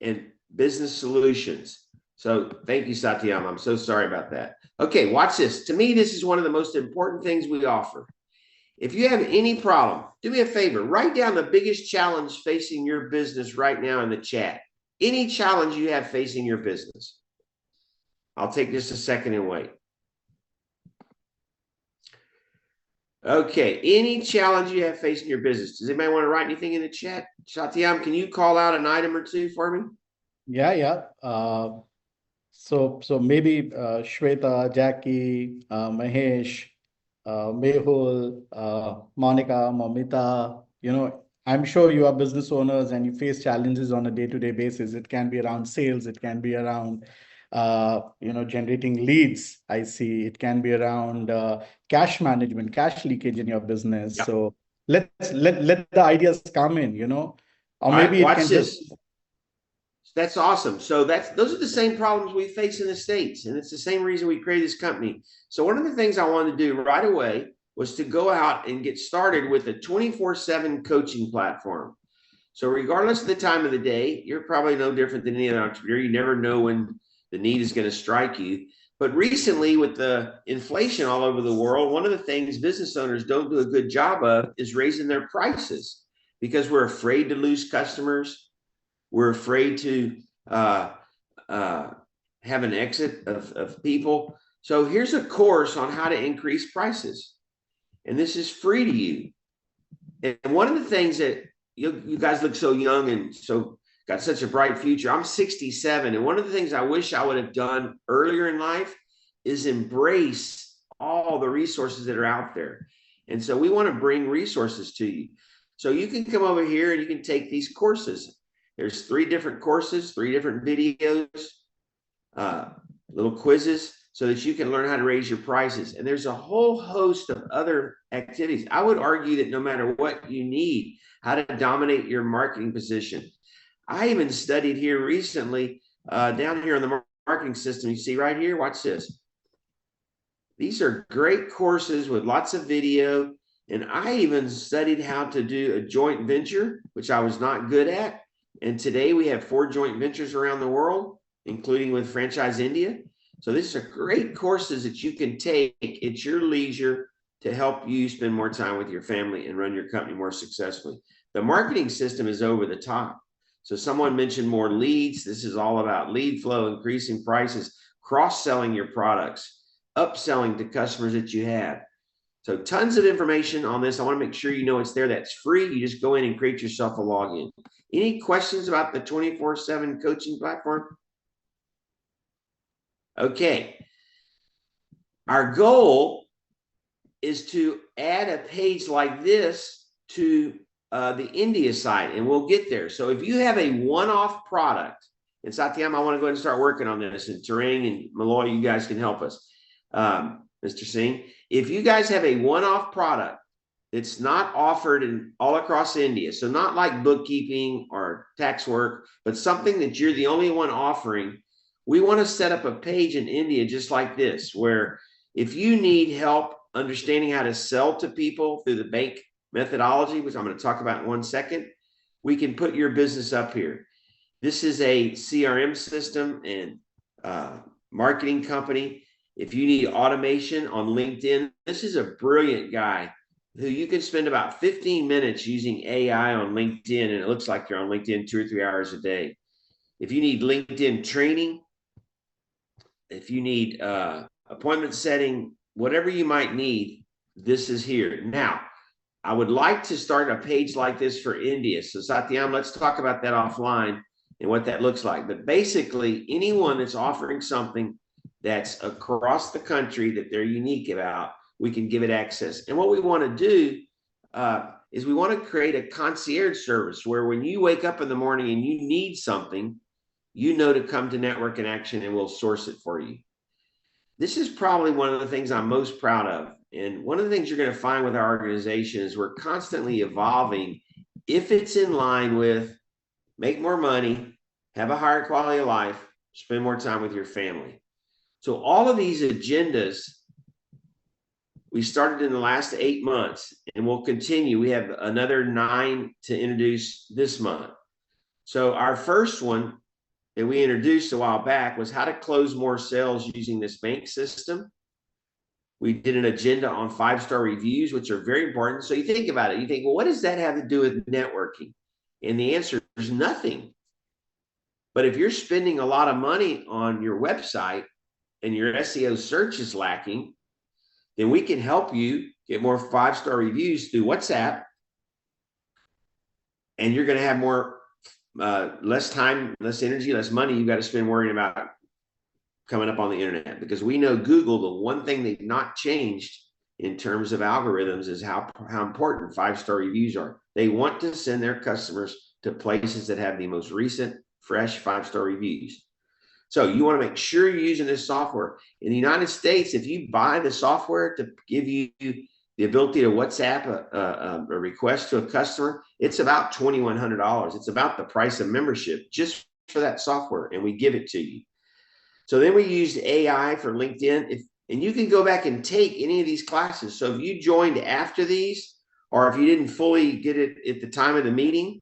and business solutions. So thank you, Satyam. I'm so sorry about that. Okay, watch this. To me, this is one of the most important things we offer. If you have any problem, do me a favor, write down the biggest challenge facing your business right now in the chat. Any challenge you have facing your business. I'll take just a second and wait. Okay, any challenge you have facing your business. Does anybody want to write anything in the chat? Satyam, can you call out an item or two for me? Yeah. So maybe Shweta, Jackie, Mahesh, Mehul, Monica, Mamita, I'm sure you are business owners and you face challenges on a day-to-day basis. It can be around sales, it can be around generating leads. I see it can be around cash management, cash leakage in your business. Yep. So let the ideas come in, or All right, maybe it watch can this. just. That's awesome. So those are the same problems we face in the States, and it's the same reason we created this company. So one of the things I wanted to do right away was to go out and get started with a 24/7 coaching platform. So regardless of the time of the day, you're probably no different than any other entrepreneur. You never know when the need is going to strike you. But recently, with the inflation all over the world, one of the things business owners don't do a good job of is raising their prices because we're afraid to lose customers. We're afraid to uh, have an exit of people. So here's a course on how to increase prices. And this is free to you. And one of the things that you guys look so young and so got such a bright future. I'm 67. And one of the things I wish I would have done earlier in life is embrace all the resources that are out there. And so we want to bring resources to you. So you can come over here and you can take these courses. There's 3 different courses, 3 different videos, little quizzes so that you can learn how to raise your prices. And there's a whole host of other activities. I would argue that no matter what you need, how to dominate your marketing position. I even studied here recently, down here in the marketing system. You see right here, watch this. These are great courses with lots of video. And I even studied how to do a joint venture, which I was not good at. And today we have 4 joint ventures around the world, including with Franchise India. So these are great courses that you can take at your leisure to help you spend more time with your family and run your company more successfully. The marketing system is over the top. So someone mentioned more leads. This is all about lead flow, increasing prices, cross-selling your products, upselling to customers that you have. So tons of information on this. I want to make sure you know it's there. That's free. You just go in and create yourself a login. Any questions about the 24/7 coaching platform? Okay. Our goal is to add a page like this to the India site, and we'll get there. So if you have a one-off product, and Satyam, I want to go ahead and start working on this, and Tarang and Malloy, you guys can help us. Mr. Singh, if you guys have a one-off product that's not offered in all across India, so not like bookkeeping or tax work, but something that you're the only one offering, we want to set up a page in India just like this, where if you need help understanding how to sell to people through the bank methodology, which I'm going to talk about in 1 second, we can put your business up here. This is a CRM system and marketing company. If you need automation on LinkedIn, this is a brilliant guy who you can spend about 15 minutes using AI on LinkedIn, and it looks like you're on LinkedIn 2 or 3 hours a day. If you need LinkedIn training, if you need appointment setting, whatever you might need, this is here. Now, I would like to start a page like this for India. So Satyam, let's talk about that offline and what that looks like. But basically, anyone that's offering something that's across the country that they're unique about, we can give it access. And what we want to do is we want to create a concierge service where when you wake up in the morning and you need something, you know to come to Network in Action and we'll source it for you. This is probably one of the things I'm most proud of. And one of the things you're going to find with our organization is we're constantly evolving if it's in line with make more money, have a higher quality of life, spend more time with your family. So all of these agendas, we started in the last 8 months and we'll continue. We have another 9 to introduce this month. So our first one that we introduced a while back was how to close more sales using this bank system. We did an agenda on 5-star reviews, which are very important. So you think about it, you think, well, what does that have to do with networking? And the answer is nothing. But if you're spending a lot of money on your website and your SEO search is lacking, then we can help you get more 5-star reviews through WhatsApp. And you're going to have more, less time, less energy, less money you've got to spend worrying about coming up on the internet, because we know Google, the one thing they've not changed in terms of algorithms is how important 5-star reviews are. They want to send their customers to places that have the most recent, fresh 5-star reviews. So you want to make sure you're using this software. In the United States, if you buy the software to give you the ability to WhatsApp a request to a customer, it's about $2,100. It's about the price of membership just for that software, and we give it to you. So then we used AI for LinkedIn. And you can go back and take any of these classes. So if you joined after these, or if you didn't fully get it at the time of the meeting,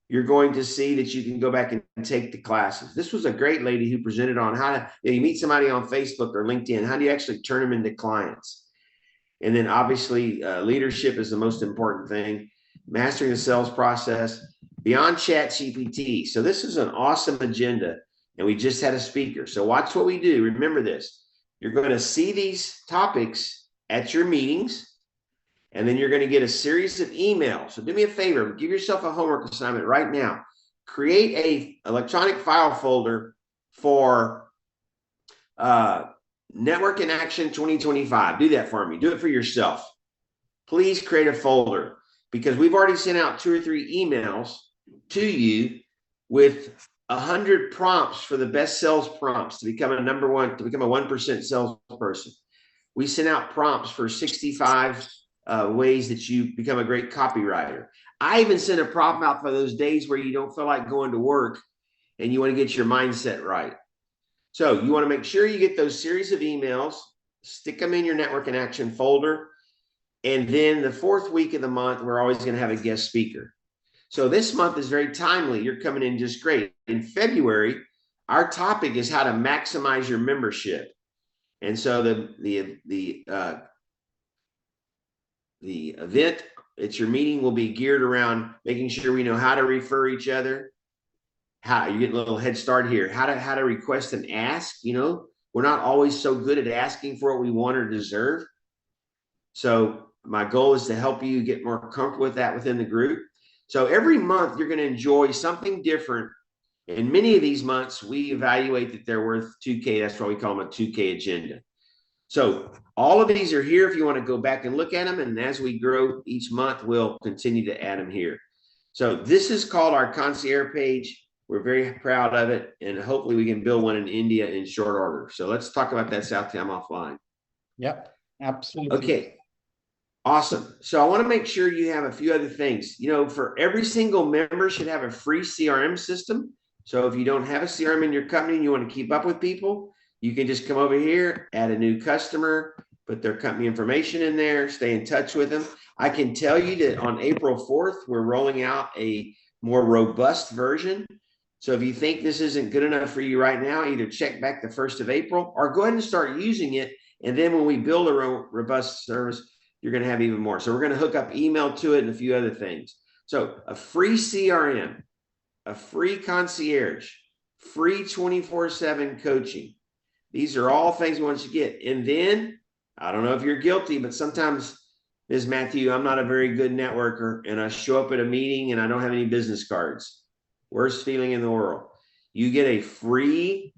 you're going to see that you can go back and take the classes. This was a great lady who presented on how to, you meet somebody on Facebook or LinkedIn, how do you actually turn them into clients? And then obviously leadership is the most important thing, mastering the sales process, beyond ChatGPT. So this is an awesome agenda. And we just had a speaker. So watch what we do. Remember this. You're going to see these topics at your meetings, and then you're going to get a series of emails. So do me a favor. Give yourself a homework assignment right now. Create a electronic file folder for Network in Action 2025. Do that for me. Do it for yourself. Please create a folder, because we've already sent out 2 or 3 emails to you with 100 prompts for the best sales prompts to become a number one, to become a 1% salesperson. We sent out prompts for 65 ways that you become a great copywriter. I even sent a prompt out for those days where you don't feel like going to work and you want to get your mindset right. So you want to make sure you get those series of emails, stick them in your Network in Action folder. And then the 4th week of the month, we're always going to have a guest speaker. So this month is very timely. You're coming in just great. In February, our topic is how to maximize your membership. And so the event at your meeting will be geared around making sure we know how to refer each other. How you get a little head start here. How to request and ask. You know, we're not always so good at asking for what we want or deserve. So my goal is to help you get more comfortable with that within the group. So every month you're going to enjoy something different. And many of these months we evaluate that they're worth 2K. That's why we call them a 2K agenda. So all of these are here if you want to go back and look at them. And as we grow each month, we'll continue to add them here. So this is called our concierge page. We're very proud of it. And hopefully we can build one in India in short order. So let's talk about that, South Time, offline. Yep, absolutely. Okay. Awesome. So I want to make sure you have a few other things. You know, for every single member should have a free CRM system. So if you don't have a CRM in your company and you want to keep up with people, you can just come over here, add a new customer, put their company information in there, stay in touch with them. I can tell you that on April 4th, we're rolling out a more robust version. So if you think this isn't good enough for you right now, either check back the 1st of April or go ahead and start using it. And then when we build a robust service, you're going to have even more. So we're going to hook up email to it and a few other things. So a free CRM, a free concierge, free 24/7 coaching. These are all things we want you to get. And then, I don't know if you're guilty, but sometimes, Ms. Matthew, I'm not a very good networker, and I show up at a meeting and I don't have any business cards. Worst feeling in the world. You get a free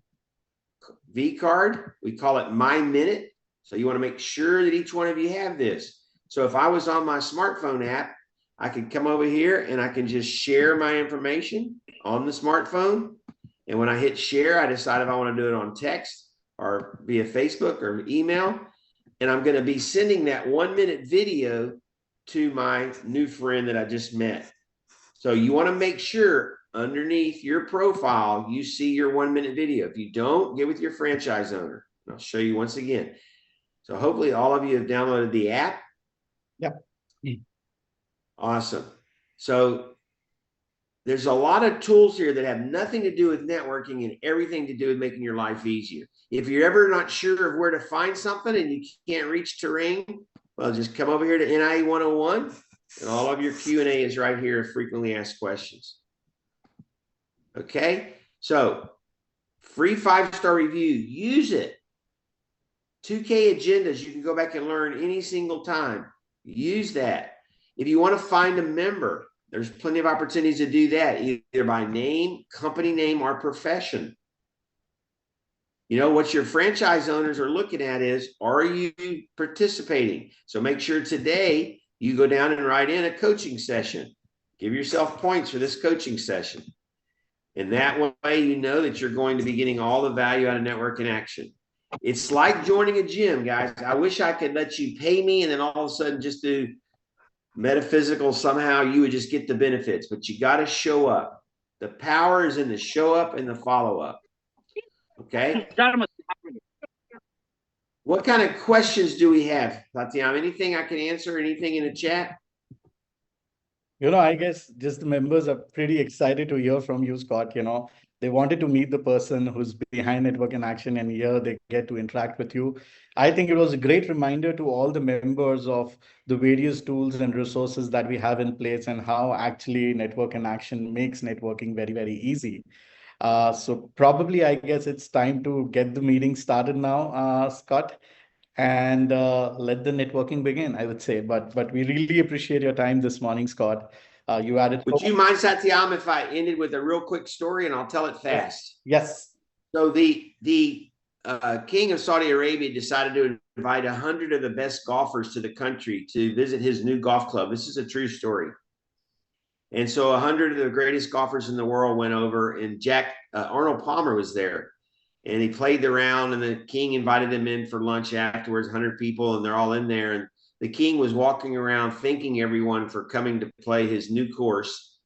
V card. We call it My Minute. So you want to make sure that each one of you have this. So if I was on my smartphone app, I could come over here and I can just share my information on the smartphone. And when I hit share, I decide if I want to do it on text or via Facebook or email. And I'm going to be sending that 1-minute video to my new friend that I just met. So you want to make sure underneath your profile, you see your 1-minute video. If you don't, get with your franchise owner. I'll show you once again. So hopefully all of you have downloaded the app. Yep. Awesome. So there's a lot of tools here that have nothing to do with networking and everything to do with making your life easier. If you're ever not sure of where to find something and you can't reach terrain, well, just come over here to NIA 101 and all of your Q&A is right here, frequently asked questions. Okay, so free 5-star review, use it. 2K agendas, you can go back and learn any single time. Use that. If you want to find a member, there's plenty of opportunities to do that, either by name, company name, or profession. You know, what your franchise owners are looking at is, are you participating? So make sure today you go down and write in a coaching session. Give yourself points for this coaching session. And that way you know that you're going to be getting all the value out of Network in Action. It's like joining a gym, guys. I wish I could let you pay me and then all of a sudden just do metaphysical. Somehow you would just get the benefits, but you got to show up. The power is in the show up and the follow up. Okay. What kind of questions do we have, Tatiana? Anything I can answer? Anything in the chat? I guess just the members are pretty excited to hear from you, Scott. They wanted to meet the person who's behind Network in Action, and here they get to interact with you. I think it was a great reminder to all the members of the various tools and resources that we have in place and how actually Network in Action makes networking very, very easy. So probably, I guess it's time to get the meeting started now, Scott, and let the networking begin, I would say. But we really appreciate your time this morning, Scott. You added. Would you mind, Satyam, if I ended with a real quick story and I'll tell it fast? Yes. So the king of Saudi Arabia decided to invite 100 of the best golfers to the country to visit his new golf club. This is a true story. And so 100 of the greatest golfers in the world went over, and Arnold Palmer was there. And he played the round, and the king invited them in for lunch afterwards, 100 people, and they're all in there. And the king was walking around thanking everyone for coming to play his new course.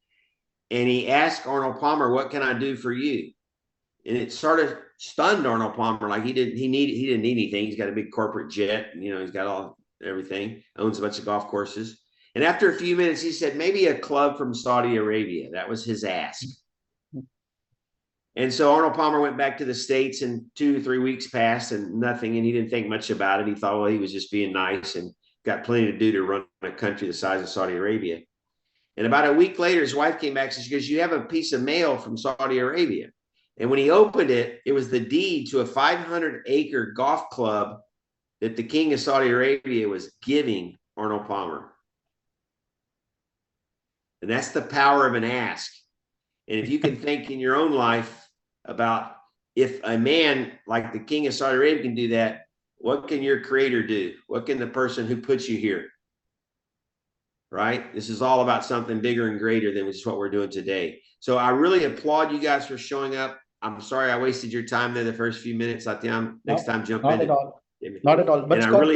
And he asked Arnold Palmer, "What can I do for you?" And it sort of stunned Arnold Palmer. Like he didn't need anything. He's got a big corporate jet, and, he's got everything, owns a bunch of golf courses. And after a few minutes, he said, "Maybe a club from Saudi Arabia." That was his ask. And so Arnold Palmer went back to the States, and 2 or 3 weeks passed and nothing. And he didn't think much about it. He thought, well, he was just being nice and got plenty to do to run a country the size of Saudi Arabia. And about a week later, his wife came back and she goes, "You have a piece of mail from Saudi Arabia." And when he opened it, it was the deed to a 500-acre golf club that the king of Saudi Arabia was giving Arnold Palmer. And that's the power of an ask. And if you can think in your own life about, if a man like the king of Saudi Arabia can do that, what can your creator do? What can the person who puts you here? Right? This is all about something bigger and greater than just what we're doing today. So I really applaud you guys for showing up. I'm sorry I wasted your time there the first few minutes. Satyam, next time jump in. Not at all. Not at all. But Scott,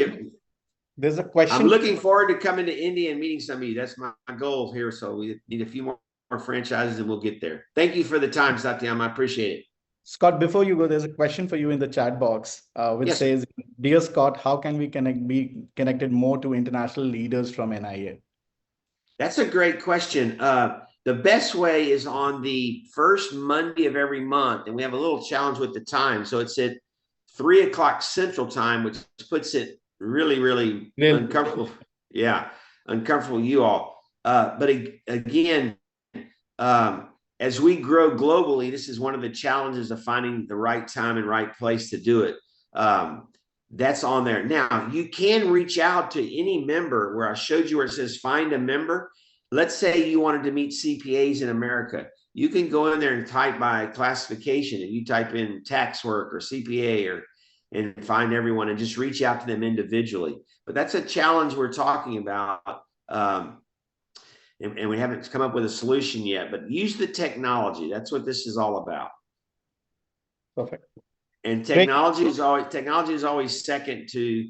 there's a question. I'm looking forward to coming to India and meeting some of you. That's my goal here. So we need a few more franchises and we'll get there. Thank you for the time, Satyam. I appreciate it. Scott, before you go, there's a question for you in the chat box, which says, "Dear Scott, how can we be connected more to international leaders from NIA?" That's a great question. The best way is on the first Monday of every month, and we have a little challenge with the time. So it's at 3 o'clock Central Time, which puts it really uncomfortable. Yeah, uncomfortable you all. But again, as we grow globally, this is one of the challenges of finding the right time and right place to do it. That's on there. Now, you can reach out to any member where I showed you where it says find a member. Let's say you wanted to meet CPAs in America. You can go in there and type by classification, and you type in tax work or CPA and find everyone and just reach out to them individually. But that's a challenge we're talking about. And we haven't come up with a solution yet, but use the technology. That's what this is all about. Perfect. And technology is always second to,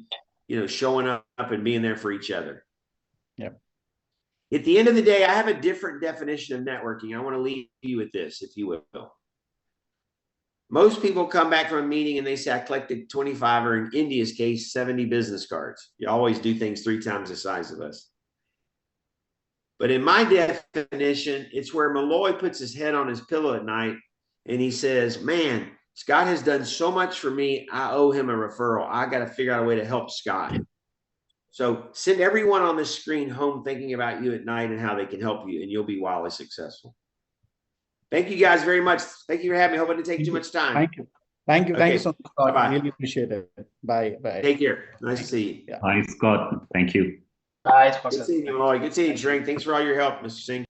showing up and being there for each other. Yeah. At the end of the day, I have a different definition of networking. I want to leave you with this, if you will. Most people come back from a meeting and they say, "I collected 25, or in India's case, 70 business cards." You always do things 3 times the size of us. But in my definition, it's where Malloy puts his head on his pillow at night and he says, man, Scott has done so much for me. I owe him a referral. I got to figure out a way to help Scott. So send everyone on this screen home thinking about you at night and how they can help you, and you'll be wildly successful. Thank you guys very much. Thank you for having me. Hope I didn't take too much time. Thank you. Thank you. Okay. Thank you so much, Scott. Bye-bye. Really appreciate it. Bye. Bye. Take care. Nice to see you. Yeah. Bye, Scott. Thank you. Bye, Scott. Good seeing you, Malloy. Good seeing you, Shrink. Thanks for all your help, Mr. Singh.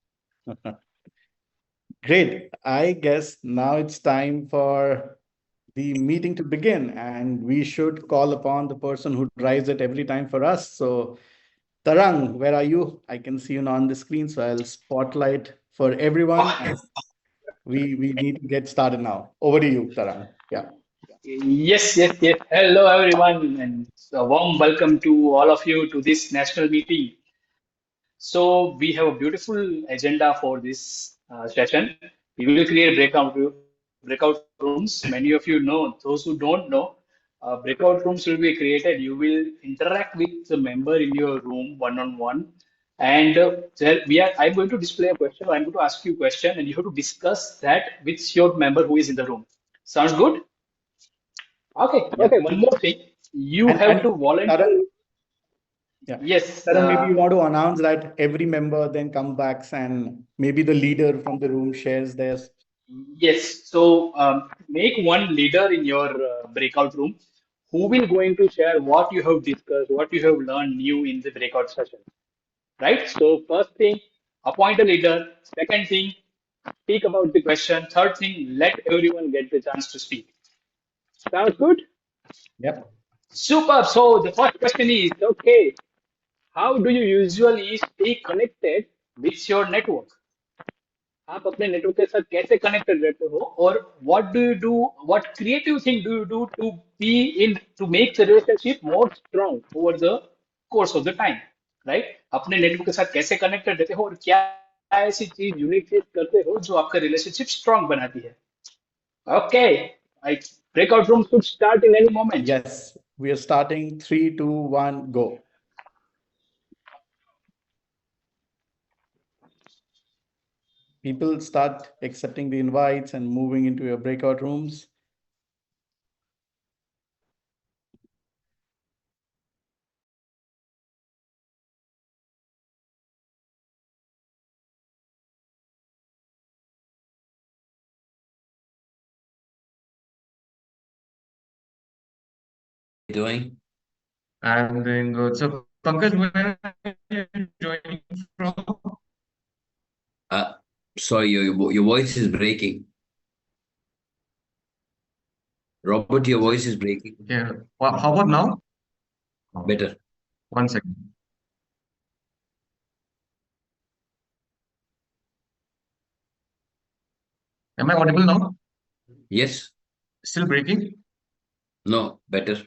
Great. I guess now it's time for the meeting to begin, and we should call upon the person who drives it every time for us. So, Tarang, where are you? I can see you now on the screen, so I'll spotlight for everyone. And we need to get started now. Over to you, Tarang. Yeah. Yes. Hello, everyone, and a warm welcome to all of you to this national meeting. So we have a beautiful agenda for this session. We will create breakout rooms. Many of you know. Those who don't know, breakout rooms will be created. You will interact with the member in your room one-on-one. And I'm going to display a question. I'm going to ask you a question, and you have to discuss that with your member who is in the room. Sounds good? Okay. One more thing. You have to volunteer. Tarang, yeah. Yes. Tarang, maybe you want to announce that every member then comes back and maybe the leader from the room shares theirs. Yes. So make one leader in your breakout room who will going to share what you have discussed, what you have learned new in the breakout session. Right? So first thing, appoint a leader. Second thing, speak about the question. Third thing, let everyone get the chance to speak. Sounds good? Yep. Super. So the first question is, okay, how do you usually stay connected with your network? आप अपने network के साथ कैसे connected रहते हो और what creative thing do you do to be in to make the relationship more strong over the course of the time right अपने network के साथ कैसे कनेक्टेड रहते हो और क्या ऐसी चीज यूनिक चीज करते हो जो आपका रिलेशनशिप स्ट्रांग बनाती है okay breakout room should start in any moment. Yes, we are starting 3, 2, 1, go. People start accepting the invites and moving into your breakout rooms. Doing? I'm doing good. So, Pankaj, where are you joining from? Sorry, your voice is breaking. Robert, your voice is breaking. Yeah. Well, how about now? Better. 1 second. Am I audible now? Yes? Still breaking? No, better.